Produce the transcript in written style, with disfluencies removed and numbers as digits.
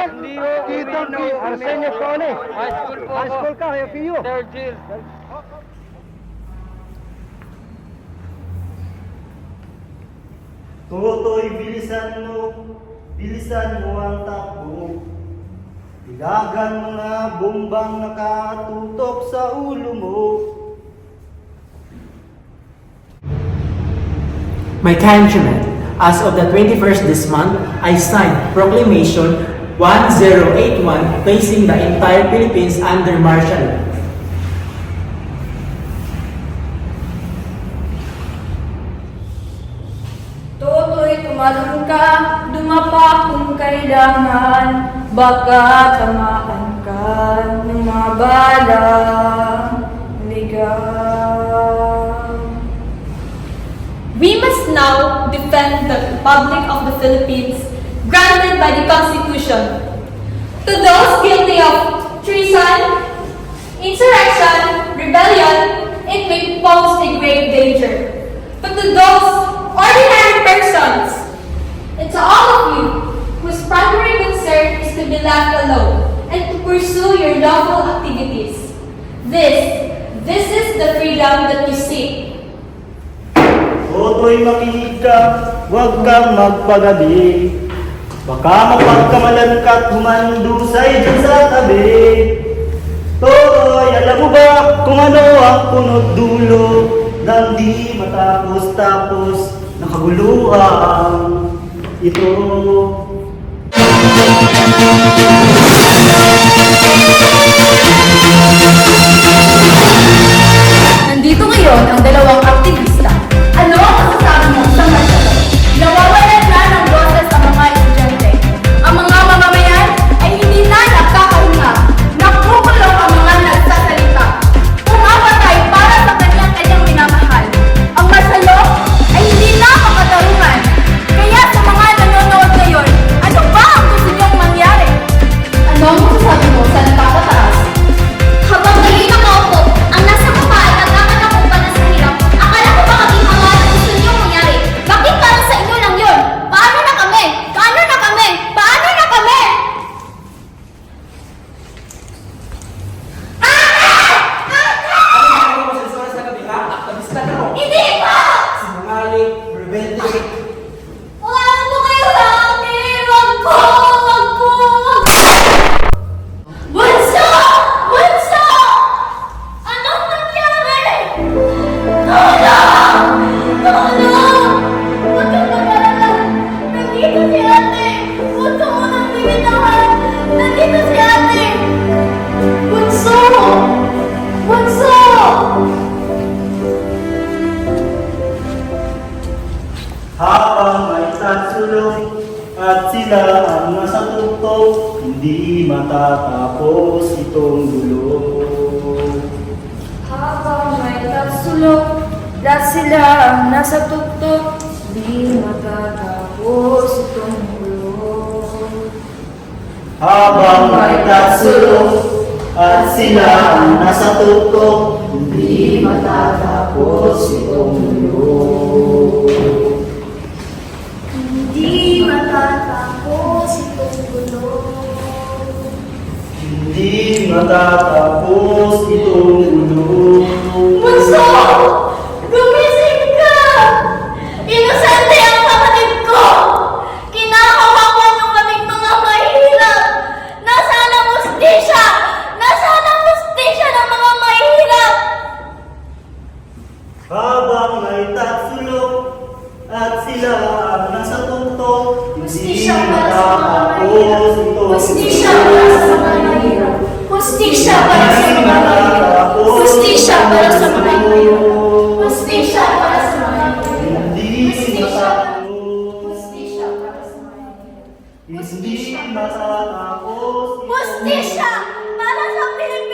Hindi mo Arsenio Sone. High school po High school ka, kaya PU. Third year. Totoy, bilisan mo ang takbo. Ilagan mga bombang nakatutok sa ulo mo. My countrymen, as of the 21st this month, I signed Proclamation 1081 placing the entire Philippines under martial law. Toto'y tumalon ka, dumapa kung kailangan, baka tamaan ka ng mga balang ligaw. We must now defend the Republic of the Philippines granted by the Constitution. To those guilty of treason, insurrection, rebellion, it may pose a grave danger. But to those ordinary persons, and to all of you whose primary concern is to be left alone and to pursue your lawful activities, this is the freedom that you seek. Totoy, makinig ka, huwag kang magpagabi. Baka mapagkamalan ka't humandusay dyan sa tabi. Totoy, alam mo ba kung ano ang punot dulo nang di matapos-tapos nakaguluhan ito? Nandito ngayon ang dalawang aktivista. Ano ang masasabi mo sa martial law? Nawawalan na ng boses ang mga estudyante. Ang mga mamamayan ay hindi na nagkakahinga. Nakukulong ang mga nagsasalita. Pumapatay para sa kanyang minamahal. Ang martial law ay hindi na makatarungan. Kaya sa mga nanonood ngayon, ano ba ang gusto niyong mangyari? Ano ang masasabi mo sa nagpapataas? Habang ngayon nakaupo, ang nasa baba ay nagkakatakupan na sa hirap. Akala ko ba kami ang mga gusto niyong mangyari? Bakit parang sa inyo lang yun? Paano na kami? Paano na kami? Paano na kami? Hindi pa! Sinungaling, rebelde, Wala na po kayo sa akin! Wag po! Wag po! Wag po! Bunso! Bunso! Anong nangyari? Tulong! Tulong! Huwag kang mag-alala! Nandito si ate! Huwag ka munang bibitahan! Nandito si ate! Bunso! Bunso! Habang may tatsulong at sila ang nasa tuktok, hindi matatapos itong gulo. Habang may tatsulok, lahat sila ang nasa tuktok, di matatapos itong gulo. Habang may tatsulong at sila ang nasa tuktok, hindi matatapos itong gulo. Hindi matatapos itong gulo. Hindi matatapos itong gulo. Bunso! Gumising ka! Inosente ang kapatid ko! Kinakahawan ng kaming mga mahihirap! Nasaan ang hustisya? Nasaan ang hustisya ng mga mahihirap? Habang may tatsulok at sila ang nasa tuktok, hindi Hustisya para sa mga matatapos itong Hustisya para sa mga mahihirap! Hustisya para sa mga mahihirap! Hustisya para sa mga mahihirap! Hustisya para sa mga mahihirap! Hindi Hustisya! matatapos. Hustisya para sa mga mahihirap! Hindi matatapos. Hustisya para sa Pilipinas!